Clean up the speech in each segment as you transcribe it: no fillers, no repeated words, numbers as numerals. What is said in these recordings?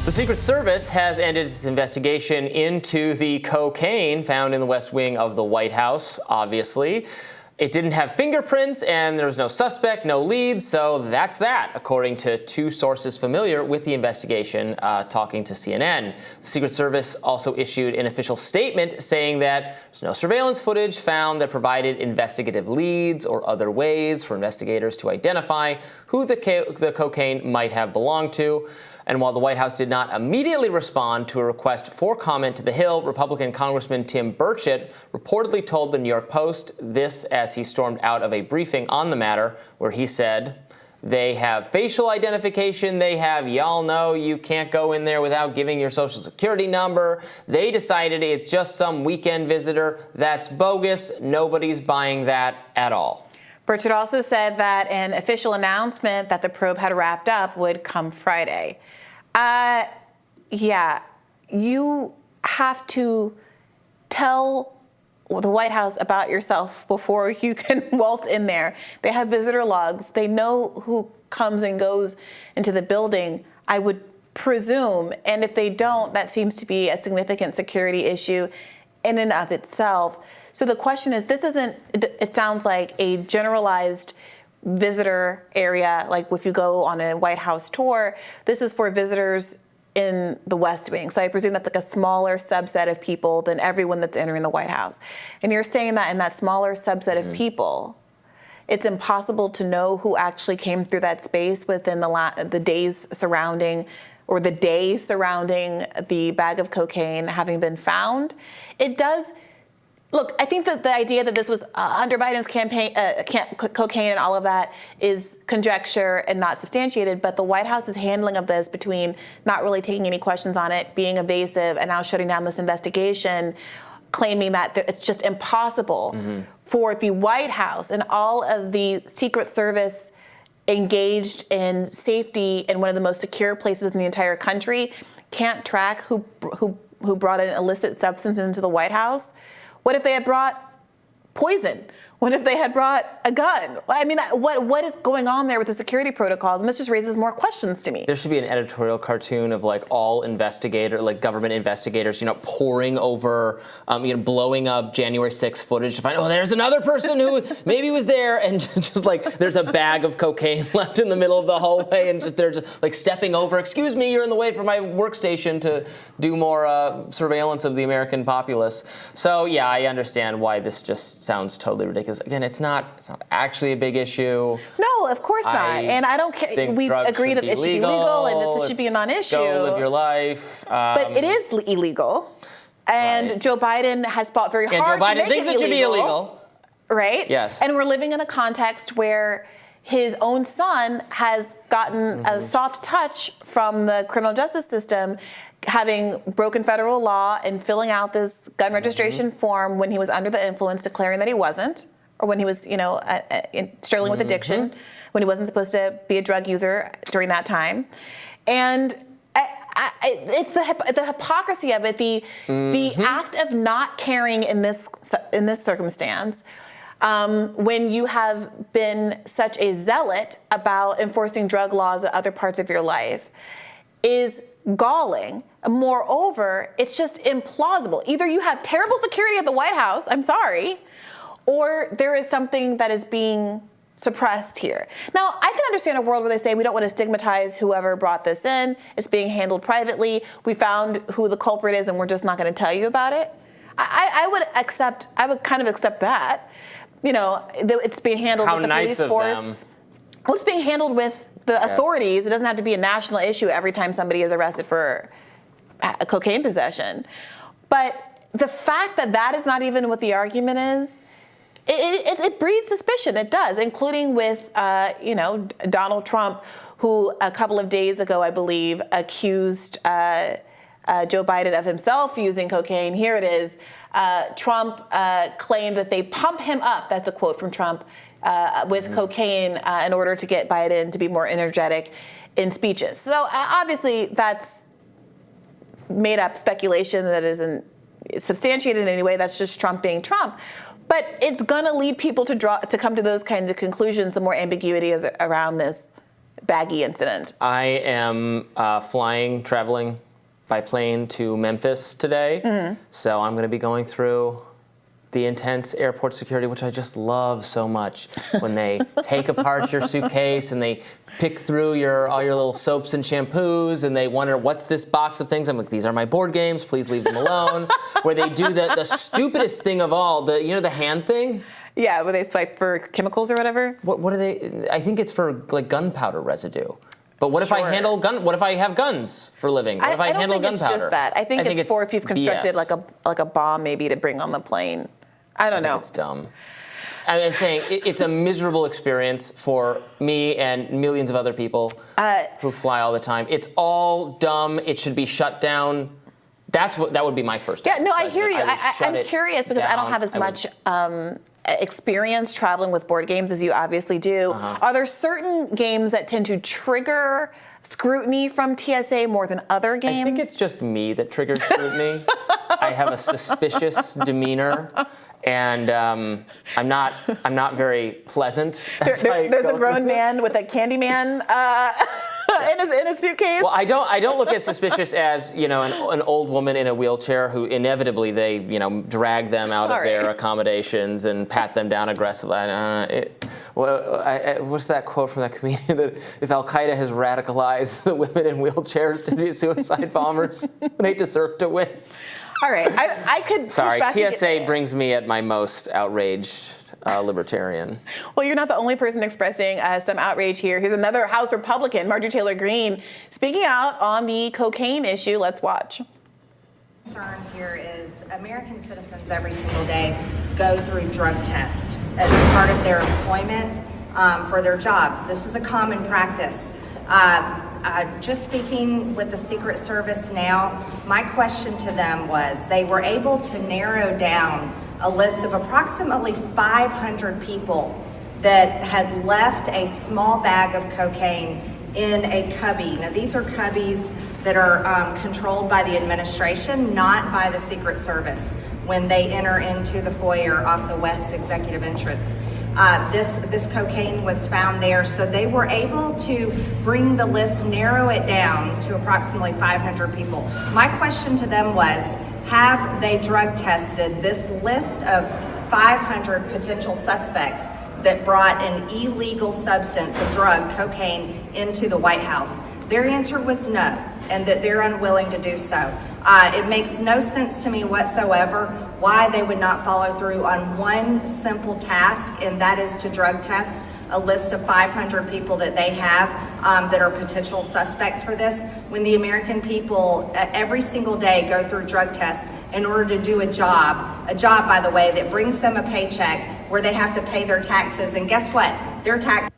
The Secret Service has ended its investigation into the cocaine found in the West Wing of the White House, obviously. It didn't have fingerprints, and there was no suspect, no leads, so that's that, according to two sources familiar with the investigation talking to CNN. The Secret Service also issued an official statement saying that there's no surveillance footage found that provided investigative leads or other ways for investigators to identify who the cocaine might have belonged to. And while the White House did not immediately respond to a request for comment to the Hill, Republican Congressman Tim Burchett reportedly told the New York Post this as he stormed out of a briefing on the matter, where he said, "They have facial identification. They have, y'all know you can't go in there without giving your social security number. They decided it's just some weekend visitor. That's bogus. Nobody's buying that at all." Burchett also said that an official announcement that the probe had wrapped up would come Friday. Yeah, you have to tell the White House about yourself before you can waltz in there. They have visitor logs. They know who comes and goes into the building, I would presume. And if they don't, that seems to be a significant security issue in and of itself. So the question is, this isn't, it sounds like a generalized visitor area, like if you go on a White House tour. This is for visitors in the West Wing. So I presume that's like a smaller subset of people than everyone that's entering the White House. And you're saying that in that smaller subset of people, it's impossible to know who actually came through that space within the days surrounding, or the day surrounding the bag of cocaine having been found. It does. Look, I think that the idea that this was under Biden's campaign, cocaine and all of that is conjecture and not substantiated, but the White House's handling of this, between not really taking any questions on it, being evasive, and now shutting down this investigation, claiming that it's just impossible for the White House and all of the Secret Service engaged in safety in one of the most secure places in the entire country, can't track who brought an illicit substance into the White House. What if they had brought poison? What if they had brought a gun? I mean, what is going on there with the security protocols? And this just raises more questions to me. There should be an editorial cartoon of like all government investigators, poring over, blowing up January 6th footage to find, there's another person who maybe was there, and just like there's a bag of cocaine left in the middle of the hallway, and they're just like stepping over. Excuse me, you're in the way for my workstation to do more surveillance of the American populace. So yeah, I understand why this just sounds totally ridiculous. Again, it's not actually a big issue. No, of course not. And I don't care. We agree that it should be legal and that this should be a non-issue. Go live your life. But it is illegal. And right. Joe Biden has fought very hard to make it illegal. And Joe Biden thinks it should be illegal. Right? Yes. And we're living in a context where his own son has gotten a soft touch from the criminal justice system, having broken federal law and filling out this gun registration form when he was under the influence, declaring that he wasn't, or when he was, struggling with addiction, when he wasn't supposed to be a drug user during that time. And it's the hypocrisy of it, the act of not caring in this circumstance, when you have been such a zealot about enforcing drug laws in other parts of your life, is galling. Moreover, it's just implausible. Either you have terrible security at the White House, I'm sorry, or there is something that is being suppressed here. Now, I can understand a world where they say we don't want to stigmatize whoever brought this in. It's being handled privately. We found who the culprit is, and we're just not going to tell you about it. I would kind of accept that. It's being handled with the police force. Them. Well, it's being handled with the authorities. It doesn't have to be a national issue every time somebody is arrested for a cocaine possession. But the fact that that is not even what the argument is, it breeds suspicion. It does, including with, Donald Trump, who a couple of days ago, I believe, accused Joe Biden of himself using cocaine. Here it is. Trump claimed that they pump him up. That's a quote from Trump, with cocaine in order to get Biden to be more energetic in speeches. So obviously that's made up speculation that isn't substantiated in any way. That's just Trump being Trump. But it's going to lead people to come to those kinds of conclusions the more ambiguity is around this baggie incident? I am traveling by plane to Memphis today. So I'm going to be going through the intense airport security, which I just love so much. When they take apart your suitcase and they pick through all your little soaps and shampoos, and they wonder, what's this box of things? I'm like, these are my board games, please leave them alone. Where they do the stupidest thing of all, the hand thing. Yeah, where they swipe for chemicals or whatever. What are they? I think it's for like gunpowder residue. But what if I Sure. what if I have guns for a living? What if I handle gunpowder? It's just that. I think it's for if you've constructed BS. like a bomb maybe to bring on the plane. I don't know. It's dumb. I'm saying it's a miserable experience for me and millions of other people who fly all the time. It's all dumb. It should be shut down. That would be my first. Yeah, no, I hear you. I'm curious because I don't have as much experience traveling with board games as you obviously do. Are there certain games that tend to trigger scrutiny from TSA more than other games? I think it's just me that triggers scrutiny. I have a suspicious demeanor. And I'm not very pleasant. There's a grown man with a Candyman in a suitcase. Well, I don't look as suspicious as an old woman in a wheelchair who inevitably they drag them out of their accommodations and pat them down aggressively. What's that quote from that comedian that if Al Qaeda has radicalized the women in wheelchairs to be suicide bombers, they deserve to win. All right, I could. Sorry, TSA brings me at my most outraged libertarian. Well, you're not the only person expressing some outrage here. Here's another House Republican, Marjorie Taylor Greene, speaking out on the cocaine issue. Let's watch. Concern here is American citizens every single day go through drug tests as part of their employment for their jobs. This is a common practice. Just speaking with the Secret Service now, my question to them was they were able to narrow down a list of approximately 500 people that had left a small bag of cocaine in a cubby. Now, these are cubbies that are controlled by the administration, not by the Secret Service, when they enter into the foyer off the West Executive entrance. This cocaine was found there, so they were able to bring the list, narrow it down to approximately 500 people. My question to them was, have they drug tested this list of 500 potential suspects that brought an illegal substance, a drug, cocaine, into the White House? Their answer was no, and that they're unwilling to do so. It makes no sense to me whatsoever why they would not follow through on one simple task, and that is to drug test a list of 500 people that they have that are potential suspects for this, when the American people every single day go through drug tests in order to do a job, by the way, that brings them a paycheck where they have to pay their taxes. And guess what? Their taxes.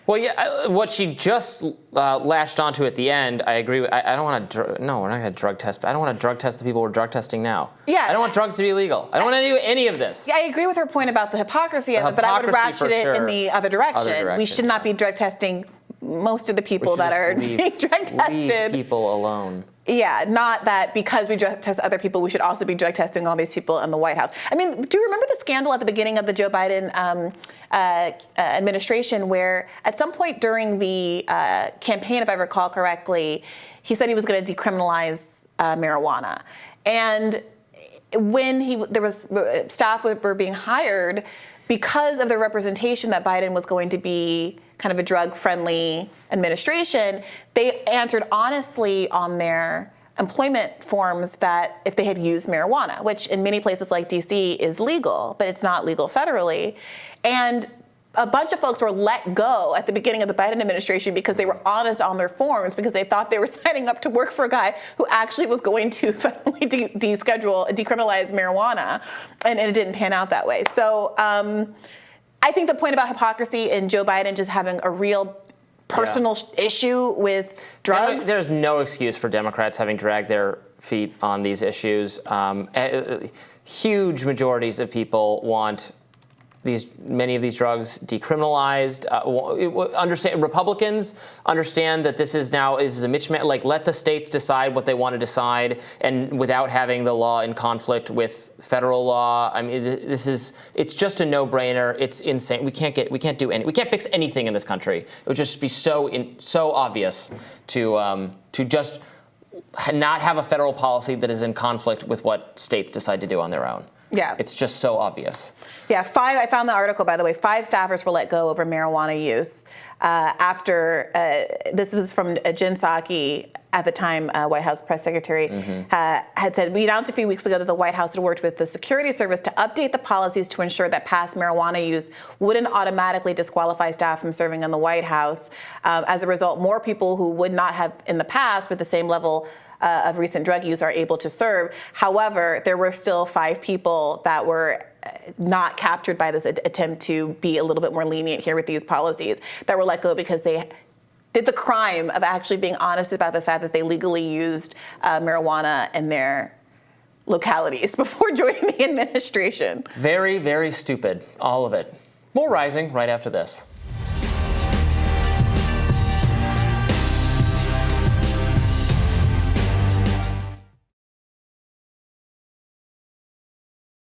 Well, yeah, what she just latched onto at the end, I agree with. I don't want to. No, we're not going to drug test. I don't want to drug test the people we're drug testing now. Yeah. I don't want drugs to be illegal. I don't want to do any of this. Yeah, I agree with her point about the hypocrisy of it, but I would ratchet it in the other direction. We should not be drug testing most of the people that are being drug tested. Leave people alone. Yeah, not that because we drug test other people, we should also be drug testing all these people in the White House. I mean, do you remember the scandal at the beginning of the Joe Biden administration where at some point during the campaign, if I recall correctly, he said he was going to decriminalize marijuana. And when there was staff were being hired, because of the representation that Biden was going to be kind of a drug-friendly administration, they answered honestly on their employment forms that if they had used marijuana, which in many places like DC is legal, but it's not legal federally. And a bunch of folks were let go at the beginning of the Biden administration because they were honest on their forms, because they thought they were signing up to work for a guy who actually was going to federally decriminalize marijuana, and it didn't pan out that way. So I think the point about hypocrisy and Joe Biden just having a real personal issue with drugs. There's no excuse for Democrats having dragged their feet on these issues. Huge majorities of people want many of these drugs decriminalized. Republicans understand that this is a mismatch. Like, let the states decide what they want to decide, and without having the law in conflict with federal law. I mean, it's just a no-brainer. It's insane. We can't fix anything in this country. It would just be so obvious to just not have a federal policy that is in conflict with what states decide to do on their own. Yeah. It's just so obvious. Yeah, I found the article, by the way, 5 staffers were let go over marijuana use after, this was from Jen Psaki, at the time White House press secretary, had said, we announced a few weeks ago that the White House had worked with the Security Service to update the policies to ensure that past marijuana use wouldn't automatically disqualify staff from serving in the White House. As a result, more people who would not have in the past with the same level of recent drug use are able to serve. However, there were still 5 people that were not captured by this attempt to be a little bit more lenient here with these policies, that were let go because they did the crime of actually being honest about the fact that they legally used marijuana in their localities before joining the administration. Very, very stupid, all of it. More Rising right after this.